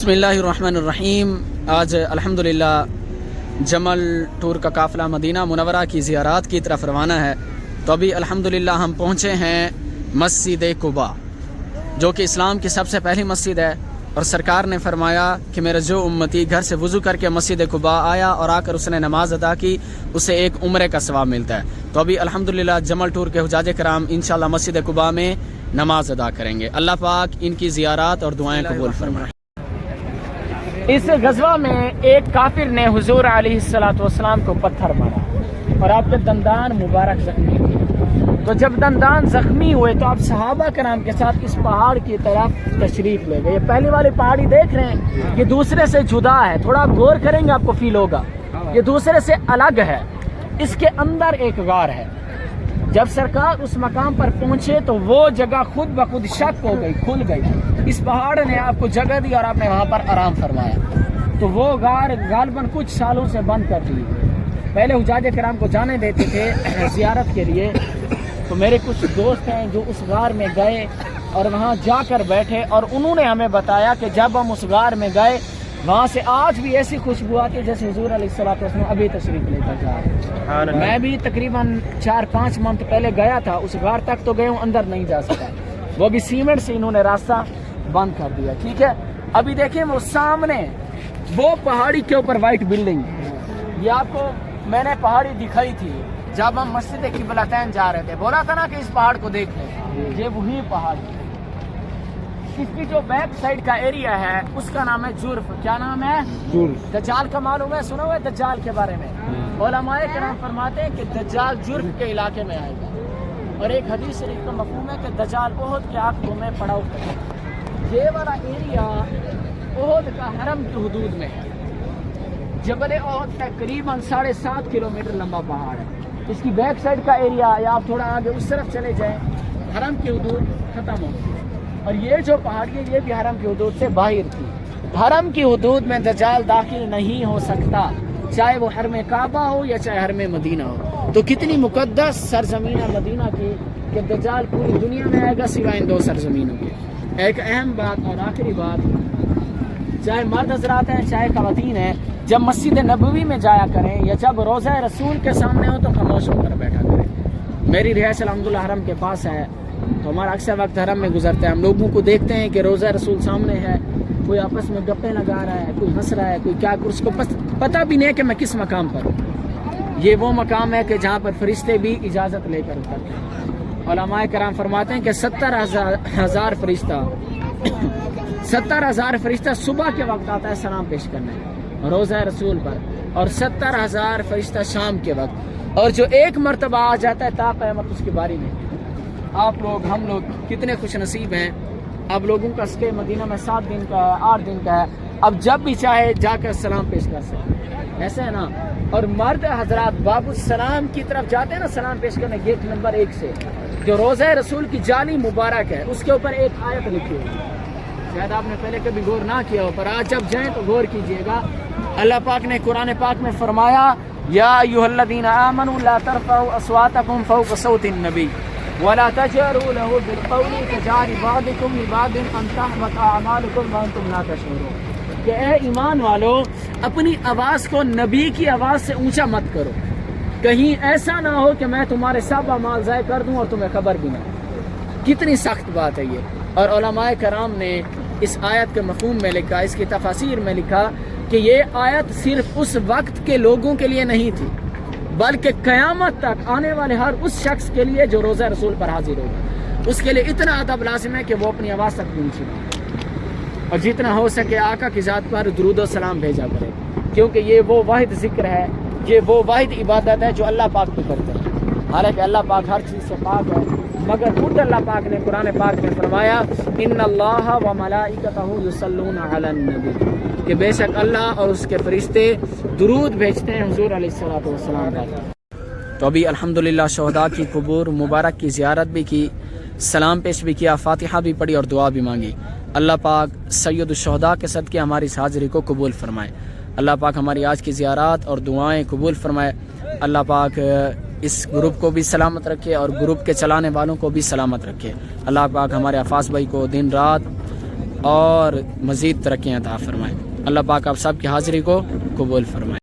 बिस्मिल्लाहिर्रहमानिर्रहीम। आज अल्हम्दुलिल्लाह जमल टूर का काफ़िला मदीना मुनव्वरा की ज़ियारत की तरफ रवाना है। तो अभी अल्हम्दुलिल्लाह हम पहुँचे हैं मस्जिद कुबा, जो कि इस्लाम की सबसे पहली मस्जिद है। और सरकार ने फरमाया कि मेरा जो उम्मती घर से वज़ू करके मस्जिद कुबा आया और आकर उसने नमाज अदा की, उसे एक उम्रे का सवाब मिलता है। तो अभी अल्हम्दुलिल्लाह जमल टूर के हुजाज कराम इंशाअल्लाह मस्जिद कुबा में नमाज अदा करेंगे। अल्लाह पाक इनकी ज़ियारत और दुआएँ कबूल फरमाए। इस गज़वा में एक काफिर ने हुजूर अलैहिस्सलाम को पत्थर मारा और आपके दंदान मुबारक जख्मी हुए। तो जब दंदान जख्मी हुए तो आप सहाबा कराम के साथ इस पहाड़ की तरफ तशरीफ ले गए। ये पहली वाली पहाड़ी देख रहे हैं, ये दूसरे से जुदा है। थोड़ा आप गौर करेंगे आपको फील होगा, ये दूसरे से अलग है। इसके अंदर एक गार है। जब सरकार उस मकाम पर पहुंचे तो वो जगह खुद ब खुद शक हो गई, खुल गई। इस पहाड़ ने आपको जगह दी और आपने वहां पर आराम फरमाया। तो वो गार गालबन कुछ सालों से बंद कर दी। पहले हुजाज कराम को जाने देते थे ज़ियारत के लिए। तो मेरे कुछ दोस्त हैं जो उस गार में गए और वहां जाकर बैठे, और उन्होंने हमें बताया कि जब हम उस गार में गए वहाँ से आज भी ऐसी खुशबू आती है जैसे हुजूर अलैहिस्सलाम अभी तशरीफ लेकर जा रहे। मैं भी तकरीबन 4-5 मंथ पहले गया था, उस गार तक तो गए हूँ, अंदर नहीं जा सका। वो भी सीमेंट से इन्होंने रास्ता बंद कर दिया। ठीक है, अभी देखें वो सामने वो पहाड़ी के ऊपर वाइट बिल्डिंग, ये आपको मैंने पहाड़ी दिखाई थी जब हम मस्जिद क़िबलतैन जा रहे थे। बोला था ना कि इस पहाड़ को देख लें, ये वही पहाड़। इसकी जो बैक साइड का एरिया है उसका नाम है जुर्फ। क्या नाम है? जुर्फ। दज्जाल का मालूम है, सुना हुआ है दज्जाल के बारे में? उलमाए किराम फरमाते हैं कि दज्जाल जुर्फ के इलाके में आएगा। और एक हदीस शरीफ का मफ़हूम है कि दज्जाल ओहद के आंखों में पड़ाव करेगा। ये वाला एरिया ओहद का हरम की हुदूद में है। जबल ओहद तकरीबन 7.5 किलोमीटर लंबा पहाड़ है। इसकी बैक साइड का एरिया, या आप थोड़ा आगे उस तरफ चले जाएं, हरम की हुदूद खत्म हो। और ये जो पहाड़ी है ये भी हरम की हुदूद से बाहर थी। हरम की हुदूद में दज्जाल दाखिल नहीं हो सकता, चाहे वो हरम काबा हो या चाहे हरम मदीना हो। तो कितनी मुकद्दस सरजमीन है मदीना की कि दज्जाल पूरी दुनिया में आएगा सिवाय इन 2 सरजमीनों के। एक अहम बात और आखिरी बात, चाहे मर्द हजरात हैं चाहे ख़वातीन हैं, जब मस्जिद नबवी में जाया करें या जब रोज़ा रसूल के सामने हो तो खामोश होकर बैठा करें। मेरी रिहाइश अल्हम्दुलिल्लाह हरम के पास है, तो हमारा अक्सर वक्त हरम में गुजरता है। हम लोगों को देखते हैं कि रोज़ा रसूल सामने है, कोई आपस में गप्पे लगा रहा है, कोई हंस रहा है, कोई क्या, उसको पता भी नहीं है कि मैं किस मकाम पर हूँ। ये वो मकाम है कि जहाँ पर फरिश्ते भी इजाज़त लेकर उतरते हैं। उलमाए कराम फरमाते हैं कि 70,000 फरिश्ता 70,000 फरिश्ता सुबह के वक्त आता है सलाम पेश करने रोज़ा रसूल पर, और 70,000 फरिश्ता शाम के वक्त। और जो एक मरतबा आ जाता है ता क़यामत उसकी बारी में। आप लोग, हम लोग कितने खुश नसीब हैं। आप लोगों का स्टे मदीना में 7 दिन का है, 8 दिन का है। अब जब भी चाहे जाकर सलाम पेश कर सकते, ऐसे है ना। और मर्द हजरात बाबू सलाम की तरफ जाते हैं ना, सलाम पेश करने गेट नंबर 1 से, जो रोज़ा रसूल की जाली मुबारक है उसके ऊपर एक आयत लिखी हुई। शायद आपने पहले कभी गौर ना किया हो, पर आज जब जाएं तो गौर कीजिएगा। अल्लाह पाक ने कुरान पाक में फरमाया, या अय्युहल्लज़ीना आमनू ला तरफ़ऊ अस्वातकुम फ़ौक़ सौतिन नबी वला तजरू लहू बिलक़ौली कजारी बादिकुम लिबादिन अन तहबत अमालुकुम व अंतुम ला तशऊरून। कि ए ईमान वालो, अपनी आवाज़ को नबी की आवाज़ से ऊंचा मत करो, कहीं ऐसा ना हो कि मैं तुम्हारे सब अमाल ज़ाय कर दूं और तुम्हें खबर भी ना। कितनी सख्त बात है ये। और उलमाए कराम ने इस आयत के मफ़हूम में लिखा, इसकी तफसीर में लिखा कि ये आयत सिर्फ उस वक्त के लोगों के लिए नहीं थी, बल्कि क़यामत तक आने वाले हर उस शख्स के लिए जो रोज़ा रसूल पर हाजिर होगा, उसके लिए इतना अदब लाजिम है कि वो अपनी आवाज़ तक पहुँचे और जितना हो सके आका की ज़ात पर दुरूद व सलाम भेजा करे, क्योंकि ये वो वाहिद ज़िक्र है, ये वो वाहिद इबादत है जो अल्लाह पाक भी करते हैं। हालांकि अल्लाह पाक हर चीज़ से पाक है, मगर खुद अल्लाह पाक ने कुरान पाक में फरमाया, इन्नल्लाह व मलाइकतहू युसल्लूना अलन नबी, कि बेशक अल्लाह और उसके फरिश्ते दुरूद भेजते हैं हुजूर अलैहिस्सलातु वस्सलाम पर। तो अभी अल्हम्दुलिल्लाह शहदा की कबूर मुबारक की ज़ियारत भी की, सलाम पेश भी किया, फातिहा भी पढ़ी और दुआ भी मांगी। अल्लाह पाक सैयदुश्शहदा के सदक़े हमारी इस हाज़िरी को कबूल फरमाए। अल्लाह पाक हमारी आज की ज़ियारत और दुआएँ कबूल फरमाए। अल्लाह पाक इस ग्रुप को भी सलामत रखे और ग्रुप के चलाने वालों को भी सलामत रखे। अल्लाह पाक हमारे अफ़ास भाई को दिन रात اور مزید ترقیاں عطا فرمائے۔ اللہ پاک آپ سب کی حاضری کو قبول فرمائے۔